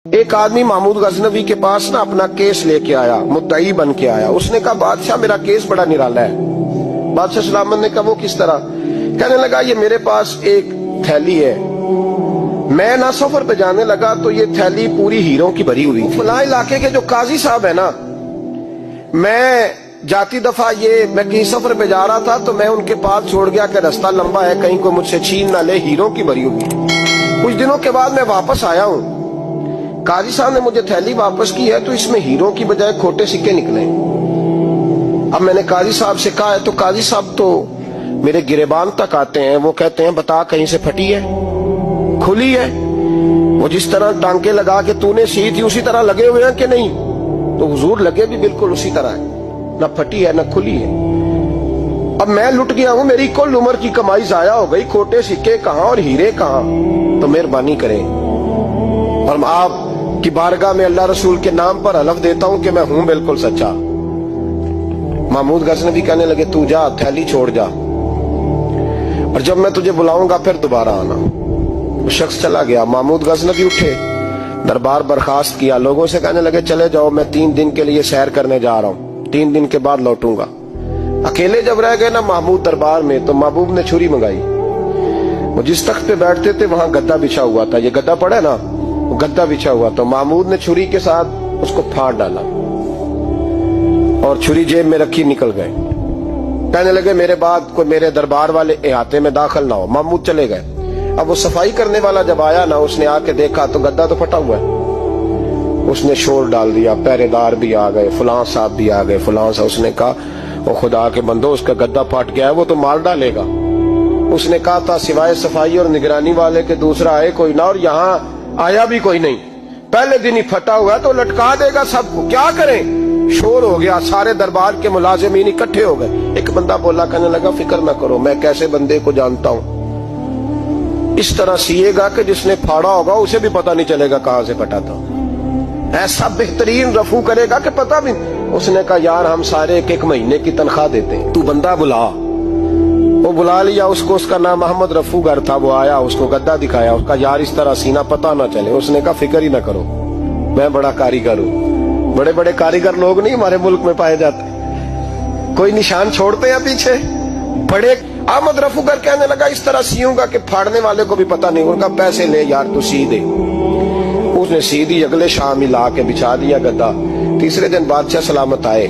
ایک آدمی محمود غزنوی کے پاس نا اپنا کیس لے کے آیا، مدعی بن کے آیا۔ اس نے کہا بادشاہ میرا کیس بڑا نرالا ہے۔ بادشاہ سلامت نے کہا وہ کس طرح؟ کہنے لگا یہ میرے پاس ایک تھیلی ہے، میں نہ سفر پہ جانے لگا تو یہ تھیلی پوری ہیروں کی بھری ہوئی تھی۔ فلاں علاقے کے جو قاضی صاحب ہے نا، میں جاتی دفعہ میں کہیں سفر پہ جا رہا تھا تو میں ان کے پاس چھوڑ گیا کہ رستہ لمبا ہے، کہیں کو مجھ سے چھین نہ لے، ہیروں کی بھری ہوئی۔ کچھ دنوں کے بعد میں واپس آیا ہوں، قاضی صاحب نے مجھے تھیلی واپس کی ہے تو اس میں ہیروں کی بجائے کھوٹے سکے نکلے۔ اب میں نے قاضی صاحب سے کہا ہے تو قاضی صاحب تو میرے گریبان تک آتے ہیں، وہ کہتے ہیں بتا کہیں سے پھٹی ہے، کھلی ہے؟ وہ جس طرح ٹانکے لگا کے تو نے سی تھی اسی طرح لگے ہوئے ہیں کہ نہیں؟ تو حضور لگے بھی بالکل اسی طرح ہے، نہ پھٹی ہے نہ کھلی ہے۔ اب میں لٹ گیا ہوں، میری کل عمر کی کمائی ضائع ہو گئی، کھوٹے سکے کہاں اور ہیرے کہاں؟ تو مہربانی کریں اور آپ کی بارگاہ میں اللہ رسول کے نام پر حلف دیتا ہوں کہ میں ہوں بالکل سچا۔ محمود غزنوی کہنے لگے تو جا، تھیلی چھوڑ جا، اور جب میں تجھے بلاؤں گا پھر دوبارہ آنا۔ وہ شخص چلا گیا۔ محمود غزنوی اٹھے، دربار برخاست کیا، لوگوں سے کہنے لگے چلے جاؤ، میں 3 دن کے لیے سیر کرنے جا رہا ہوں، 3 دن کے بعد لوٹوں گا۔ اکیلے جب رہ گئے نا محمود دربار میں تو محبوب نے چھری منگائی۔ وہ جس تخت پہ بیٹھتے تھے وہاں گدا بچھا ہوا تھا، یہ گدا پڑا ہے نا، وہ گدا بچھا ہوا تھا۔ محمود نے چھری کے ساتھ اس کو پھاڑ ڈالا اور چھری جیب میں رکھی نکل گئے۔ کہنے لگے میرے بعد کوئی میرے دربار والے احاطے میں داخل نہ ہو۔ محمود چلے گئے۔ اب وہ صفائی کرنے والا جب آیا نا، اس نے آ کے دیکھا تو گدا تو پھٹا ہوا ہے۔ اس نے شور ڈال دیا، پہرے دار بھی آ گئے، فلاں صاحب بھی آ گئے، فلاں صاحب۔ اس نے کہا وہ خدا کے بندو، اس کا گدا پھٹ گیا ہے، وہ تو مار ڈالے گا۔ اس نے کہا تھا سوائے صفائی اور نگرانی والے کے دوسرا آئے کوئی نہ، اور یہاں آیا بھی کوئی نہیں، پہلے دن ہی پھٹا ہوا ہے تو لٹکا دے گا سب کو، کیا کریں؟ شور ہو گیا، سارے دربار کے ملازمین اکٹھے ہو گئے۔ ایک بندہ بولا، کہنے لگا فکر نہ کرو، میں کیسے بندے کو جانتا ہوں، اس طرح سیے گا کہ جس نے پھاڑا ہوگا اسے بھی پتہ نہیں چلے گا کہاں سے پھٹا تھا، ایسا بہترین رفو کرے گا کہ پتہ بھی۔ اس نے کہا یار ہم سارے ایک مہینے کی تنخواہ دیتے ہیں، تو بندہ بلا۔ وہ بلا لیا اس کو، اس کا نام محمد رفو گر تھا۔ وہ آیا، اس کو گدا دکھایا، اس کا یار اس طرح سینہ پتہ نہ چلے۔ اس نے کہا فکر ہی نہ کرو، میں بڑا کاریگر ہوں۔ بڑے بڑے کاریگر لوگ نہیں ہمارے ملک میں پائے جاتے، کوئی نشان چھوڑتے ہیں پیچھے بڑے۔ احمد رفو گر کہنے لگا اس طرح سیوں گا کہ پھاڑنے والے کو بھی پتہ نہیں۔ ان کا پیسے لے یار تو سی دے۔ اس نے سی دی، اگلے شام ہی لا کے بچھا دیا گدا۔ تیسرے دن بادشاہ سلامت آئے،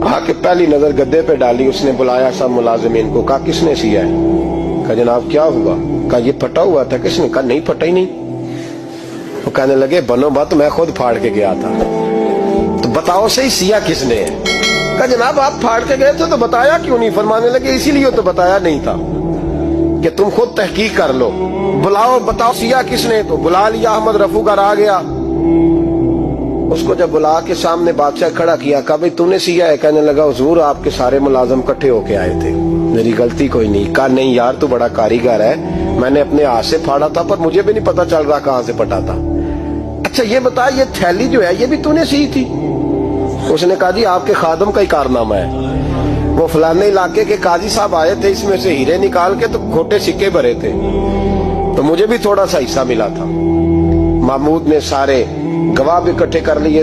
آ کے پہلی نظر گدے پہ ڈالی۔ اس نے بلایا سب ملازمین کو، کہا کس نے سیا ہے؟ کہا جناب کیا ہوا؟ کہا یہ پھٹا ہوا تھا۔ کس نے؟ کہا نہیں پھٹا ہی نہیں۔ وہ کہنے لگے بنو بات، میں خود پھاڑ کے گیا تھا، تو بتاؤ صحیح سیا کس نے ہے؟ کہا جناب آپ پھاڑ کے گئے تھے تو بتایا کیوں نہیں؟ فرمانے لگے اسی لیے تو بتایا نہیں تھا کہ تم خود تحقیق کر لو، بلاؤ بتاؤ سیا کس نے۔ تو بلا لیا، احمد رفو گر آ گیا۔ اس کو جب بلا کے سامنے بادشاہ کھڑا کیا، کہا بھئی تو نے سیا ہے؟ کہنے لگا حضور آپ کے سارے ملازم کٹھے ہو کے آئے تھے، میری غلطی کوئی نہیں۔ کہا نہیں یار تو بڑا کاریگر ہے، میں نے اپنے ہاتھ سے پھاڑا تھا پر مجھے بھی نہیں پتا چل رہا کہاں سے پھٹا تھا۔ اچھا یہ بتا یہ تھیلی جو ہے یہ بھی تو نے سی تھی؟ اس نے کہا جی آپ کے خادم کا ہی کارنامہ ہے، وہ فلانے علاقے کے قاضی صاحب آئے تھے، اس میں سے ہیرے نکال کے تو کھوٹے سکے بھرے تھے، تو مجھے بھی تھوڑا سا حصہ ملا تھا۔ محمود نے سارے گواہ بھی اکٹھے کر لیے۔